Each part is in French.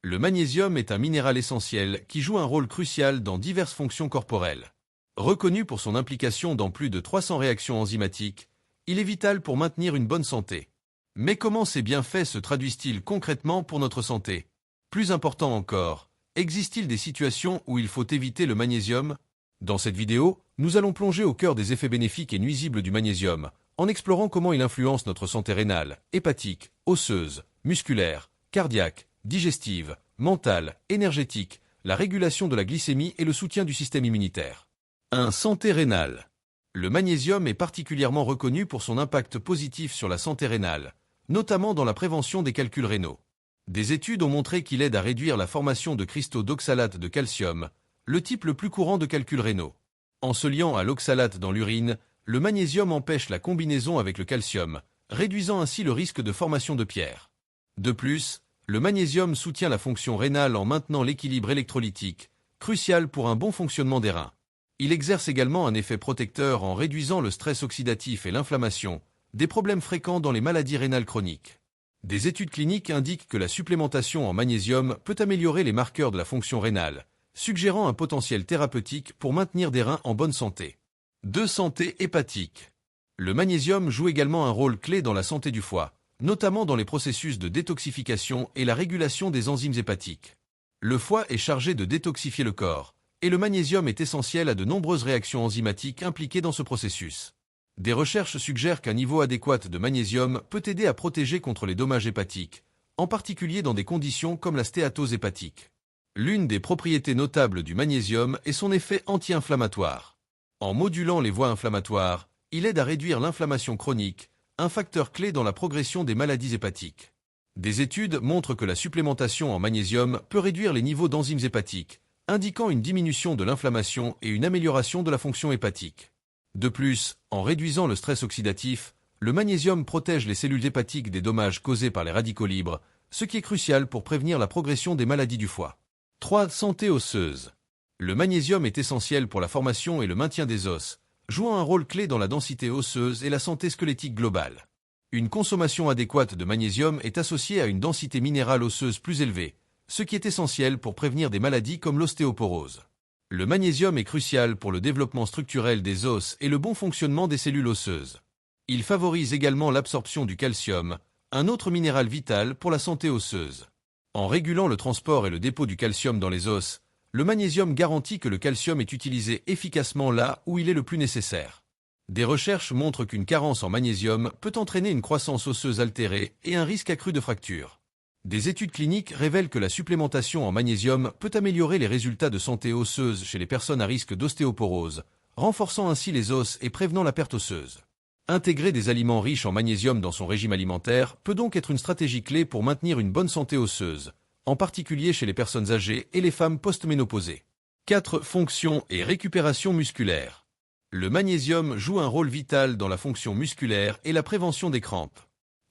Le magnésium est un minéral essentiel qui joue un rôle crucial dans diverses fonctions corporelles. Reconnu pour son implication dans plus de 300 réactions enzymatiques, il est vital pour maintenir une bonne santé. Mais comment ces bienfaits se traduisent-ils concrètement pour notre santé? Plus important encore, existe-t-il des situations où il faut éviter le magnésium? Dans cette vidéo, nous allons plonger au cœur des effets bénéfiques et nuisibles du magnésium, en explorant comment il influence notre santé rénale, hépatique, osseuse, musculaire, cardiaque, digestive, mentale, énergétique, la régulation de la glycémie et le soutien du système immunitaire. 1. Santé rénale. Le magnésium est particulièrement reconnu pour son impact positif sur la santé rénale, notamment dans la prévention des calculs rénaux. Des études ont montré qu'il aide à réduire la formation de cristaux d'oxalate de calcium, le type le plus courant de calculs rénaux. En se liant à l'oxalate dans l'urine, le magnésium empêche la combinaison avec le calcium, réduisant ainsi le risque de formation de pierres. De plus, le magnésium soutient la fonction rénale en maintenant l'équilibre électrolytique, crucial pour un bon fonctionnement des reins. Il exerce également un effet protecteur en réduisant le stress oxydatif et l'inflammation, des problèmes fréquents dans les maladies rénales chroniques. Des études cliniques indiquent que la supplémentation en magnésium peut améliorer les marqueurs de la fonction rénale, suggérant un potentiel thérapeutique pour maintenir des reins en bonne santé. 2. Santé hépatique. Le magnésium joue également un rôle clé dans la santé du foie, notamment dans les processus de détoxification et la régulation des enzymes hépatiques. Le foie est chargé de détoxifier le corps, et le magnésium est essentiel à de nombreuses réactions enzymatiques impliquées dans ce processus. Des recherches suggèrent qu'un niveau adéquat de magnésium peut aider à protéger contre les dommages hépatiques, en particulier dans des conditions comme la stéatose hépatique. L'une des propriétés notables du magnésium est son effet anti-inflammatoire. En modulant les voies inflammatoires, il aide à réduire l'inflammation chronique, un facteur clé dans la progression des maladies hépatiques. Des études montrent que la supplémentation en magnésium peut réduire les niveaux d'enzymes hépatiques, indiquant une diminution de l'inflammation et une amélioration de la fonction hépatique. De plus, en réduisant le stress oxydatif, le magnésium protège les cellules hépatiques des dommages causés par les radicaux libres, ce qui est crucial pour prévenir la progression des maladies du foie. 3. Santé osseuse. Le magnésium est essentiel pour la formation et le maintien des os, jouant un rôle clé dans la densité osseuse et la santé squelettique globale. Une consommation adéquate de magnésium est associée à une densité minérale osseuse plus élevée, ce qui est essentiel pour prévenir des maladies comme l'ostéoporose. Le magnésium est crucial pour le développement structurel des os et le bon fonctionnement des cellules osseuses. Il favorise également l'absorption du calcium, un autre minéral vital pour la santé osseuse. En régulant le transport et le dépôt du calcium dans les os, le magnésium garantit que le calcium est utilisé efficacement là où il est le plus nécessaire. Des recherches montrent qu'une carence en magnésium peut entraîner une croissance osseuse altérée et un risque accru de fracture. Des études cliniques révèlent que la supplémentation en magnésium peut améliorer les résultats de santé osseuse chez les personnes à risque d'ostéoporose, renforçant ainsi les os et prévenant la perte osseuse. Intégrer des aliments riches en magnésium dans son régime alimentaire peut donc être une stratégie clé pour maintenir une bonne santé osseuse, en particulier chez les personnes âgées et les femmes post-ménopausées. 4. Fonction et récupération musculaire. Le magnésium joue un rôle vital dans la fonction musculaire et la prévention des crampes.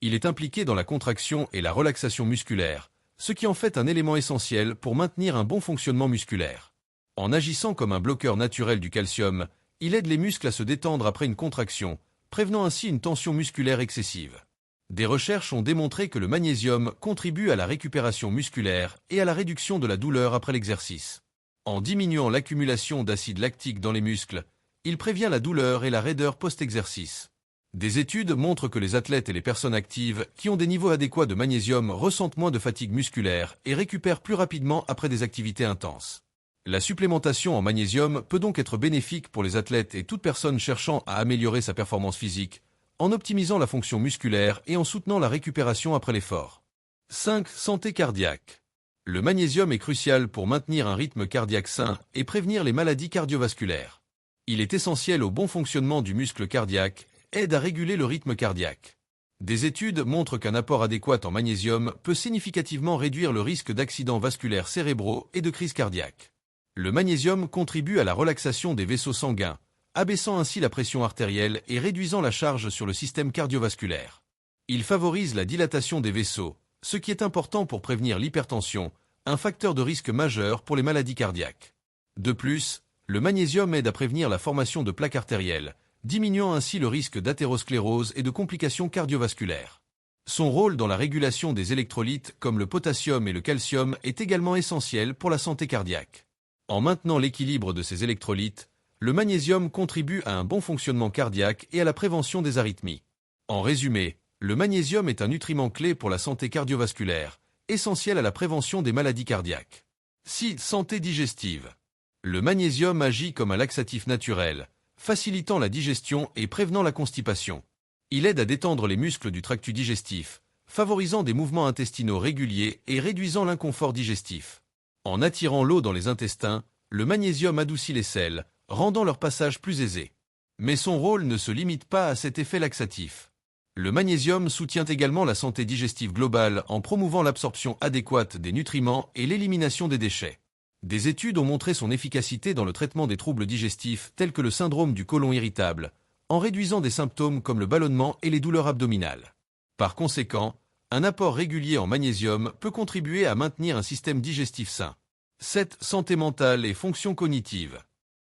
Il est impliqué dans la contraction et la relaxation musculaire, ce qui en fait un élément essentiel pour maintenir un bon fonctionnement musculaire. En agissant comme un bloqueur naturel du calcium, il aide les muscles à se détendre après une contraction, prévenant ainsi une tension musculaire excessive. Des recherches ont démontré que le magnésium contribue à la récupération musculaire et à la réduction de la douleur après l'exercice. En diminuant l'accumulation d'acide lactique dans les muscles, il prévient la douleur et la raideur post-exercice. Des études montrent que les athlètes et les personnes actives qui ont des niveaux adéquats de magnésium ressentent moins de fatigue musculaire et récupèrent plus rapidement après des activités intenses. La supplémentation en magnésium peut donc être bénéfique pour les athlètes et toute personne cherchant à améliorer sa performance physique, en optimisant la fonction musculaire et en soutenant la récupération après l'effort. 5. Santé cardiaque. Le magnésium est crucial pour maintenir un rythme cardiaque sain et prévenir les maladies cardiovasculaires. Il est essentiel au bon fonctionnement du muscle cardiaque, aide à réguler le rythme cardiaque. Des études montrent qu'un apport adéquat en magnésium peut significativement réduire le risque d'accidents vasculaires cérébraux et de crise cardiaque. Le magnésium contribue à la relaxation des vaisseaux sanguins, abaissant ainsi la pression artérielle et réduisant la charge sur le système cardiovasculaire. Il favorise la dilatation des vaisseaux, ce qui est important pour prévenir l'hypertension, un facteur de risque majeur pour les maladies cardiaques. De plus, le magnésium aide à prévenir la formation de plaques artérielles, diminuant ainsi le risque d'athérosclérose et de complications cardiovasculaires. Son rôle dans la régulation des électrolytes comme le potassium et le calcium est également essentiel pour la santé cardiaque. En maintenant l'équilibre de ces électrolytes, le magnésium contribue à un bon fonctionnement cardiaque et à la prévention des arythmies. En résumé, le magnésium est un nutriment clé pour la santé cardiovasculaire, essentiel à la prévention des maladies cardiaques. 6. Santé digestive. Le magnésium agit comme un laxatif naturel, facilitant la digestion et prévenant la constipation. Il aide à détendre les muscles du tractus digestif, favorisant des mouvements intestinaux réguliers et réduisant l'inconfort digestif. En attirant l'eau dans les intestins, le magnésium adoucit les selles, rendant leur passage plus aisé. Mais son rôle ne se limite pas à cet effet laxatif. Le magnésium soutient également la santé digestive globale en promouvant l'absorption adéquate des nutriments et l'élimination des déchets. Des études ont montré son efficacité dans le traitement des troubles digestifs tels que le syndrome du côlon irritable, en réduisant des symptômes comme le ballonnement et les douleurs abdominales. Par conséquent, un apport régulier en magnésium peut contribuer à maintenir un système digestif sain. 7. Santé mentale et fonctions cognitives.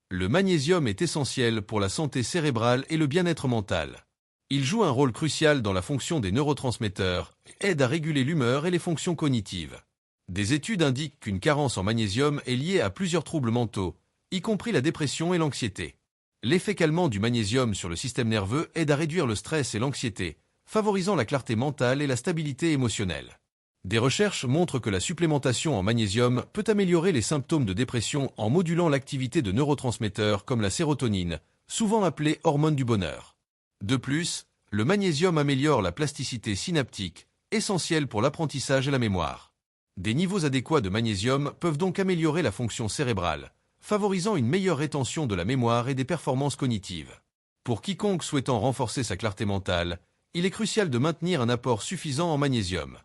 Le magnésium est essentiel pour la santé cérébrale et le bien-être mental. Il joue un rôle crucial dans la fonction des neurotransmetteurs et aide à réguler l'humeur et les fonctions cognitives. Des études indiquent qu'une carence en magnésium est liée à plusieurs troubles mentaux, y compris la dépression et l'anxiété. L'effet calmant du magnésium sur le système nerveux aide à réduire le stress et l'anxiété, favorisant la clarté mentale et la stabilité émotionnelle. Des recherches montrent que la supplémentation en magnésium peut améliorer les symptômes de dépression en modulant l'activité de neurotransmetteurs comme la sérotonine, souvent appelée hormone du bonheur. De plus, le magnésium améliore la plasticité synaptique, essentielle pour l'apprentissage et la mémoire. Des niveaux adéquats de magnésium peuvent donc améliorer la fonction cérébrale, favorisant une meilleure rétention de la mémoire et des performances cognitives. Pour quiconque souhaitant renforcer sa clarté mentale, il est crucial de maintenir un apport suffisant en magnésium.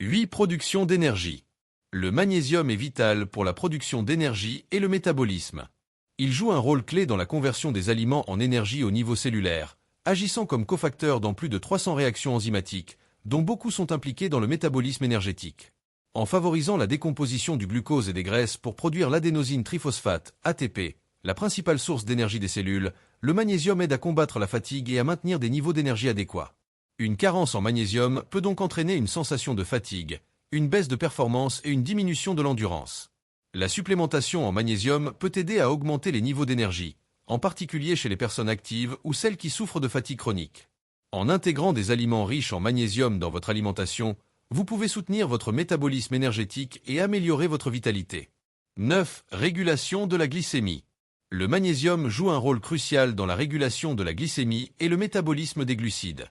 8. Production d'énergie. Le magnésium est vital pour la production d'énergie et le métabolisme. Il joue un rôle clé dans la conversion des aliments en énergie au niveau cellulaire, agissant comme cofacteur dans plus de 300 réactions enzymatiques, dont beaucoup sont impliquées dans le métabolisme énergétique. En favorisant la décomposition du glucose et des graisses pour produire l'adénosine triphosphate, ATP, la principale source d'énergie des cellules, le magnésium aide à combattre la fatigue et à maintenir des niveaux d'énergie adéquats. Une carence en magnésium peut donc entraîner une sensation de fatigue, une baisse de performance et une diminution de l'endurance. La supplémentation en magnésium peut aider à augmenter les niveaux d'énergie, en particulier chez les personnes actives ou celles qui souffrent de fatigue chronique. En intégrant des aliments riches en magnésium dans votre alimentation, vous pouvez soutenir votre métabolisme énergétique et améliorer votre vitalité. 9. Régulation de la glycémie. Le magnésium joue un rôle crucial dans la régulation de la glycémie et le métabolisme des glucides.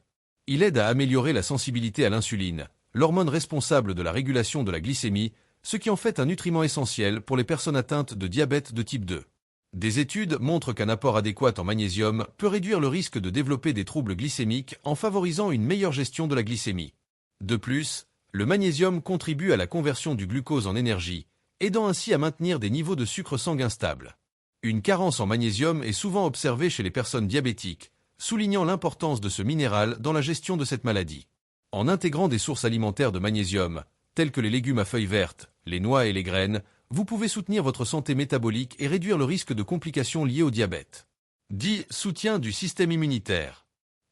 Il aide à améliorer la sensibilité à l'insuline, l'hormone responsable de la régulation de la glycémie, ce qui en fait un nutriment essentiel pour les personnes atteintes de diabète de type 2. Des études montrent qu'un apport adéquat en magnésium peut réduire le risque de développer des troubles glycémiques en favorisant une meilleure gestion de la glycémie. De plus, le magnésium contribue à la conversion du glucose en énergie, aidant ainsi à maintenir des niveaux de sucre sanguin stables. Une carence en magnésium est souvent observée chez les personnes diabétiques, soulignant l'importance de ce minéral dans la gestion de cette maladie. En intégrant des sources alimentaires de magnésium, telles que les légumes à feuilles vertes, les noix et les graines, vous pouvez soutenir votre santé métabolique et réduire le risque de complications liées au diabète. 10. Soutien du système immunitaire.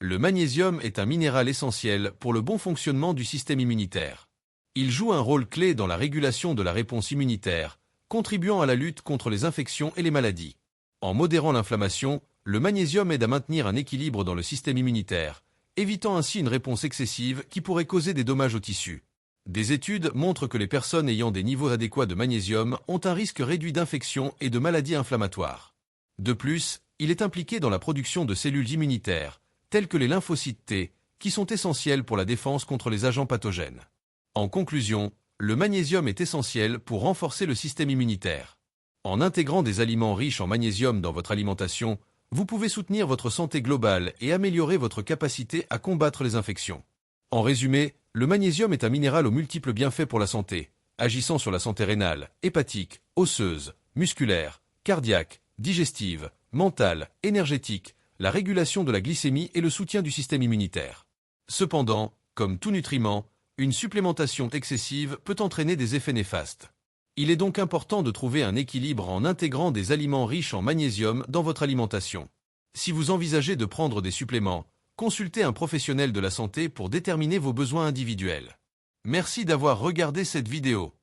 Le magnésium est un minéral essentiel pour le bon fonctionnement du système immunitaire. Il joue un rôle clé dans la régulation de la réponse immunitaire, contribuant à la lutte contre les infections et les maladies. En modérant l'inflammation, le magnésium aide à maintenir un équilibre dans le système immunitaire, évitant ainsi une réponse excessive qui pourrait causer des dommages aux tissus. Des études montrent que les personnes ayant des niveaux adéquats de magnésium ont un risque réduit d'infection et de maladies inflammatoires. De plus, il est impliqué dans la production de cellules immunitaires, telles que les lymphocytes T, qui sont essentiels pour la défense contre les agents pathogènes. En conclusion, le magnésium est essentiel pour renforcer le système immunitaire. En intégrant des aliments riches en magnésium dans votre alimentation, vous pouvez soutenir votre santé globale et améliorer votre capacité à combattre les infections. En résumé, le magnésium est un minéral aux multiples bienfaits pour la santé, agissant sur la santé rénale, hépatique, osseuse, musculaire, cardiaque, digestive, mentale, énergétique, la régulation de la glycémie et le soutien du système immunitaire. Cependant, comme tout nutriment, une supplémentation excessive peut entraîner des effets néfastes. Il est donc important de trouver un équilibre en intégrant des aliments riches en magnésium dans votre alimentation. Si vous envisagez de prendre des suppléments, consultez un professionnel de la santé pour déterminer vos besoins individuels. Merci d'avoir regardé cette vidéo.